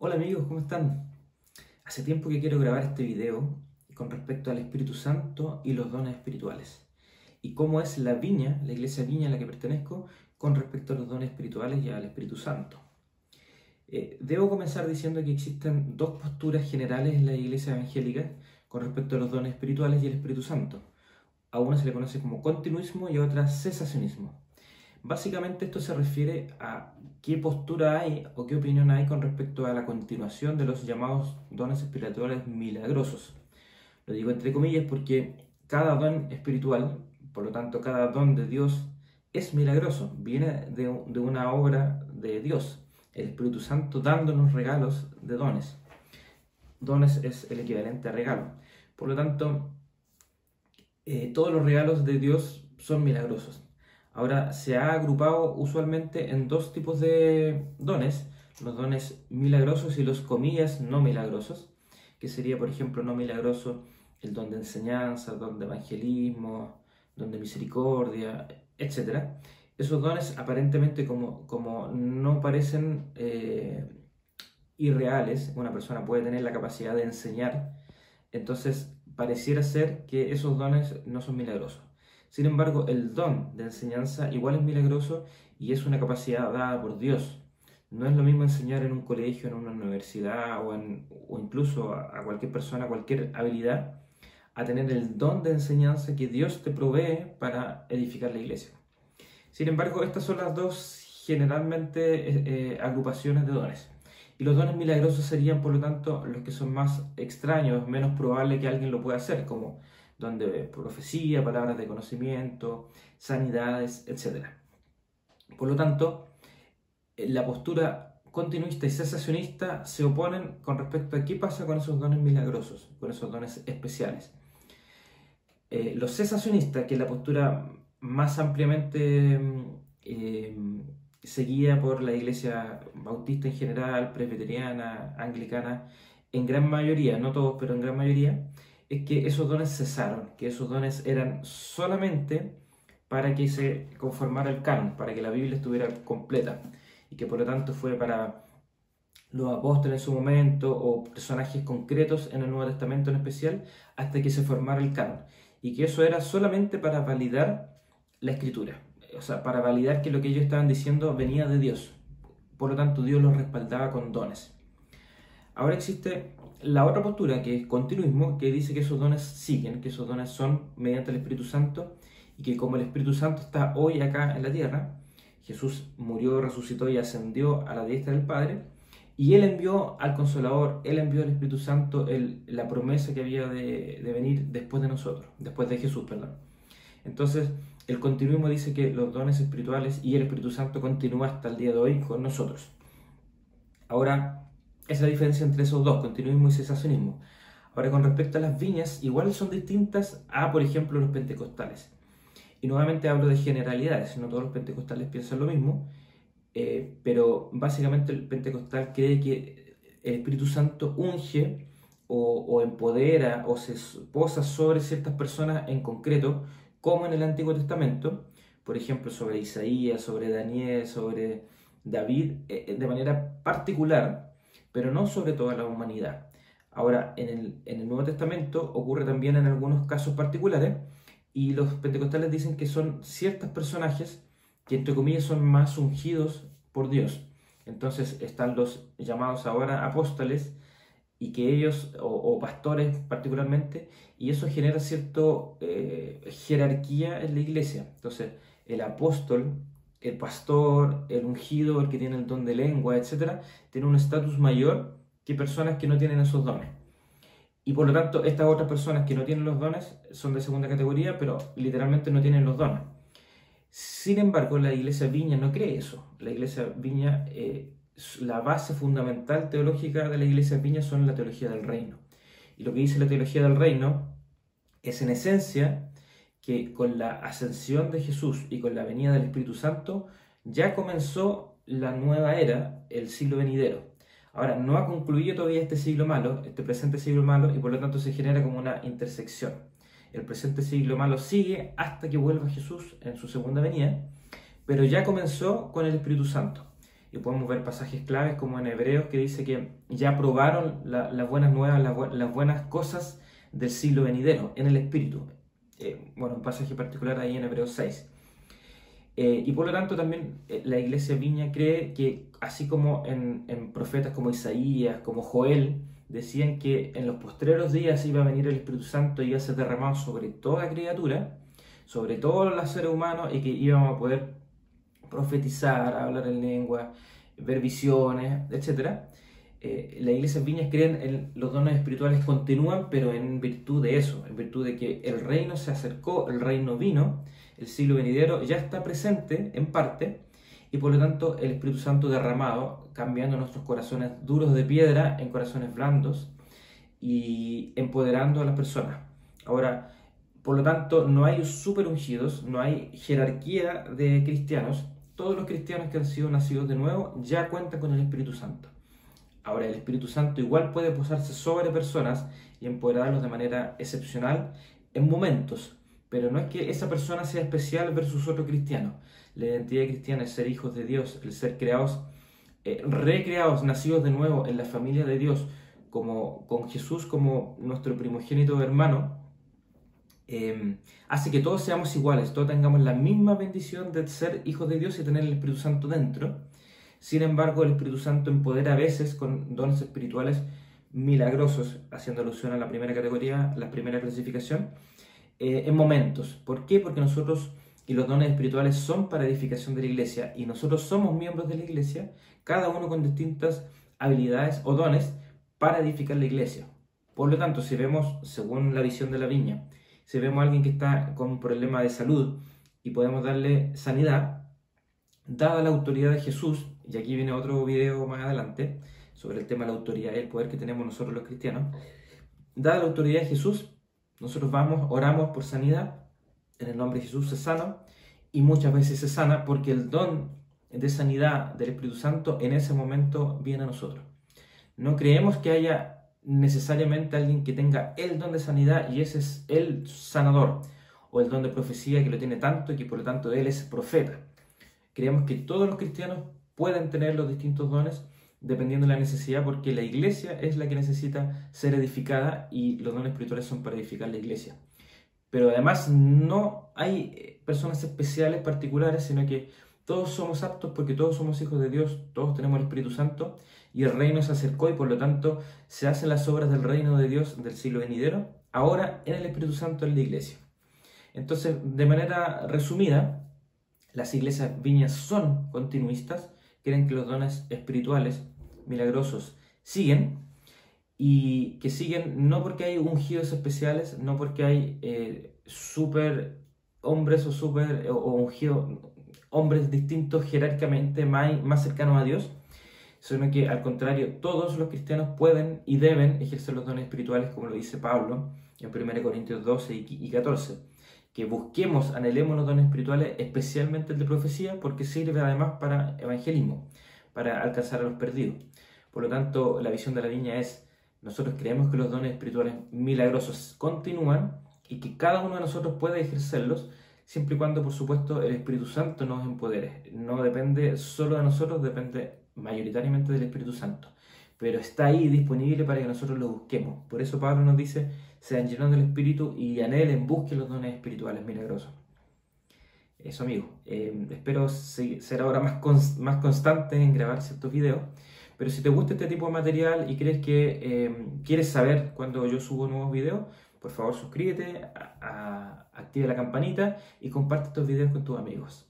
Hola amigos, ¿cómo están? Hace tiempo que quiero grabar este video con respecto al Espíritu Santo y los dones espirituales. Y cómo es la viña, la iglesia viña a la que pertenezco, con respecto a los dones espirituales y al Espíritu Santo. Debo comenzar diciendo que existen dos posturas generales en la iglesia evangélica con respecto a los dones espirituales y el Espíritu Santo. A una se le conoce como continuismo y a otra cesacionismo. Básicamente esto se refiere a qué postura hay o qué opinión hay con respecto a la continuación de los llamados dones espirituales milagrosos. Lo digo entre comillas porque cada don espiritual, por lo tanto cada don de Dios, es milagroso, viene de una obra de Dios, el Espíritu Santo dándonos regalos de dones. Dones es el equivalente a regalo. Por lo tanto, todos los regalos de Dios son milagrosos. Ahora, se ha agrupado usualmente en dos tipos de dones, los dones milagrosos y los comillas no milagrosos, que sería, por ejemplo, no milagroso el don de enseñanza, el don de evangelismo, don de misericordia, etc. Esos dones aparentemente como no parecen irreales, una persona puede tener la capacidad de enseñar, entonces pareciera ser que esos dones no son milagrosos. Sin embargo, el don de enseñanza igual es milagroso y es una capacidad dada por Dios. No es lo mismo enseñar en un colegio, en una universidad o incluso a cualquier persona, cualquier habilidad, a tener el don de enseñanza que Dios te provee para edificar la iglesia. Sin embargo, estas son las dos generalmente agrupaciones de dones. Y los dones milagrosos serían, por lo tanto, los que son más extraños, menos probable que alguien lo pueda hacer, como don de profecía, palabras de conocimiento, sanidades, etc. Por lo tanto, la postura continuista y cesacionista se oponen con respecto a qué pasa con esos dones milagrosos, con esos dones especiales. Los cesacionistas, que es la postura más ampliamente seguida por la iglesia bautista en general, presbiteriana, anglicana, en gran mayoría, no todos, pero en gran mayoría, es que esos dones cesaron, que esos dones eran solamente para que se conformara el canon, para que la Biblia estuviera completa, y que por lo tanto fue para los apóstoles en su momento o personajes concretos en el Nuevo Testamento en especial, hasta que se formara el canon, y que eso era solamente para validar la escritura, o sea, para validar que lo que ellos estaban diciendo venía de Dios. Por lo tanto, Dios los respaldaba con dones. Ahora existe la otra postura, que es continuismo, que dice que esos dones siguen, que esos dones son mediante el Espíritu Santo, y que como el Espíritu Santo está hoy acá en la tierra, Jesús murió, resucitó y ascendió a la diestra del Padre, y Él envió al Consolador, Él envió al Espíritu Santo, la promesa que había de venir después de nosotros, después de Jesús, perdón. Entonces, el continuismo dice que los dones espirituales y el Espíritu Santo continúa hasta el día de hoy con nosotros. Ahora, esa es la diferencia entre esos dos, continuismo y cesacionismo. Ahora, con respecto a las viñas, igual son distintas a, por ejemplo, los pentecostales. Y nuevamente hablo de generalidades, no todos los pentecostales piensan lo mismo, pero básicamente el pentecostal cree que el Espíritu Santo unge o empodera o se posa sobre ciertas personas en concreto, como en el Antiguo Testamento, por ejemplo, sobre Isaías, sobre Daniel, sobre David, de manera particular, pero no sobre toda la humanidad. Ahora, en el Nuevo Testamento ocurre también en algunos casos particulares, y los pentecostales dicen que son ciertos personajes que entre comillas son más ungidos por Dios. Entonces están los llamados ahora apóstoles, y que ellos, o pastores particularmente, y eso genera cierta jerarquía en la iglesia. Entonces el apóstol, el pastor, el ungido, el que tiene el don de lengua, etc., tiene un estatus mayor que personas que no tienen esos dones. Y por lo tanto, estas otras personas que no tienen los dones son de segunda categoría, pero literalmente no tienen los dones. Sin embargo, la iglesia Viña no cree eso. La iglesia Viña, la base fundamental teológica de la iglesia Viña son la teología del reino. Y lo que dice la teología del reino es en esencia que con la ascensión de Jesús y con la venida del Espíritu Santo ya comenzó la nueva era, el siglo venidero. Ahora, no ha concluido todavía este siglo malo, este presente siglo malo, y por lo tanto se genera como una intersección. El presente siglo malo sigue hasta que vuelva Jesús en su segunda venida, pero ya comenzó con el Espíritu Santo. y podemos ver pasajes claves como en Hebreos que dice que ya probaron las buenas nuevas, las buenas cosas del siglo venidero en el Espíritu. Bueno, un pasaje particular ahí en Hebreos 6. Y por lo tanto también la Iglesia Viña cree que así como en profetas como Isaías, como Joel, decían que en los postreros días iba a venir el Espíritu Santo y iba a ser derramado sobre toda criatura, sobre todos los seres humanos, y que íbamos a poder profetizar, hablar en lengua, ver visiones, etc. Las iglesias Viñas creen en los dones espirituales continúan, pero en virtud de eso, en virtud de que el reino se acercó, el reino vino, el siglo venidero ya está presente en parte, y por lo tanto el Espíritu Santo derramado, cambiando nuestros corazones duros de piedra en corazones blandos y empoderando a las personas. Ahora, por lo tanto, no hay super ungidos, no hay jerarquía de cristianos. Todos los cristianos que han sido nacidos de nuevo ya cuentan con el Espíritu Santo. Ahora, el Espíritu Santo igual puede posarse sobre personas y empoderarlos de manera excepcional en momentos, pero no es que esa persona sea especial versus otro cristiano. La identidad cristiana es ser hijos de Dios, el ser creados, recreados, nacidos de nuevo en la familia de Dios, como con Jesús como nuestro primogénito hermano. Hace que todos seamos iguales, todos tengamos la misma bendición de ser hijos de Dios y tener el Espíritu Santo dentro. Sin embargo, el Espíritu Santo empodera a veces con dones espirituales milagrosos, haciendo alusión a la primera categoría, la primera clasificación, en momentos. ¿Por qué? Porque nosotros y los dones espirituales son para edificación de la iglesia y nosotros somos miembros de la iglesia, cada uno con distintas habilidades o dones para edificar la iglesia. Por lo tanto, si vemos, según la visión de la viña, si vemos a alguien que está con un problema de salud y podemos darle sanidad, dada la autoridad de Jesús, y aquí viene otro video más adelante sobre el tema de la autoridad y el poder que tenemos nosotros los cristianos, dada la autoridad de Jesús, nosotros vamos, oramos por sanidad, en el nombre de Jesús se sana, y muchas veces se sana porque el don de sanidad del Espíritu Santo en ese momento viene a nosotros. No creemos que haya necesariamente alguien que tenga el don de sanidad y ese es el sanador, o el don de profecía que lo tiene tanto y que por lo tanto él es profeta. Creemos que todos los cristianos pueden tener los distintos dones dependiendo de la necesidad, porque la iglesia es la que necesita ser edificada y los dones espirituales son para edificar la iglesia. Pero además no hay personas especiales, particulares, sino que todos somos aptos porque todos somos hijos de Dios, todos tenemos el Espíritu Santo y el reino se acercó y por lo tanto se hacen las obras del reino de Dios del siglo venidero, ahora en el Espíritu Santo en la iglesia. Entonces, de manera resumida, las iglesias Viñas son continuistas, creen que los dones espirituales milagrosos siguen y que siguen no porque hay ungidos especiales, no porque hay super hombres o ungidos, hombres distintos jerárquicamente más cercanos a Dios, sino que al contrario, todos los cristianos pueden y deben ejercer los dones espirituales, como lo dice Pablo en 1 Corintios 12 y 14, que busquemos, anhelemos los dones espirituales, especialmente el de profecía, porque sirve además para evangelismo, para alcanzar a los perdidos. Por lo tanto, la visión de la viña es, nosotros creemos que los dones espirituales milagrosos continúan y que cada uno de nosotros puede ejercerlos, siempre y cuando, por supuesto, el Espíritu Santo nos empodere. No depende solo de nosotros, depende mayoritariamente del Espíritu Santo. Pero está ahí disponible para que nosotros lo busquemos. Por eso Pablo nos dice, sean llenos del Espíritu y anhelen, busquen los dones espirituales milagrosos. Eso, amigo. Espero ser ahora más constante en grabar ciertos videos. Pero si te gusta este tipo de material y crees que quieres saber cuando yo subo nuevos videos, por favor suscríbete, activa la campanita y comparte estos videos con tus amigos.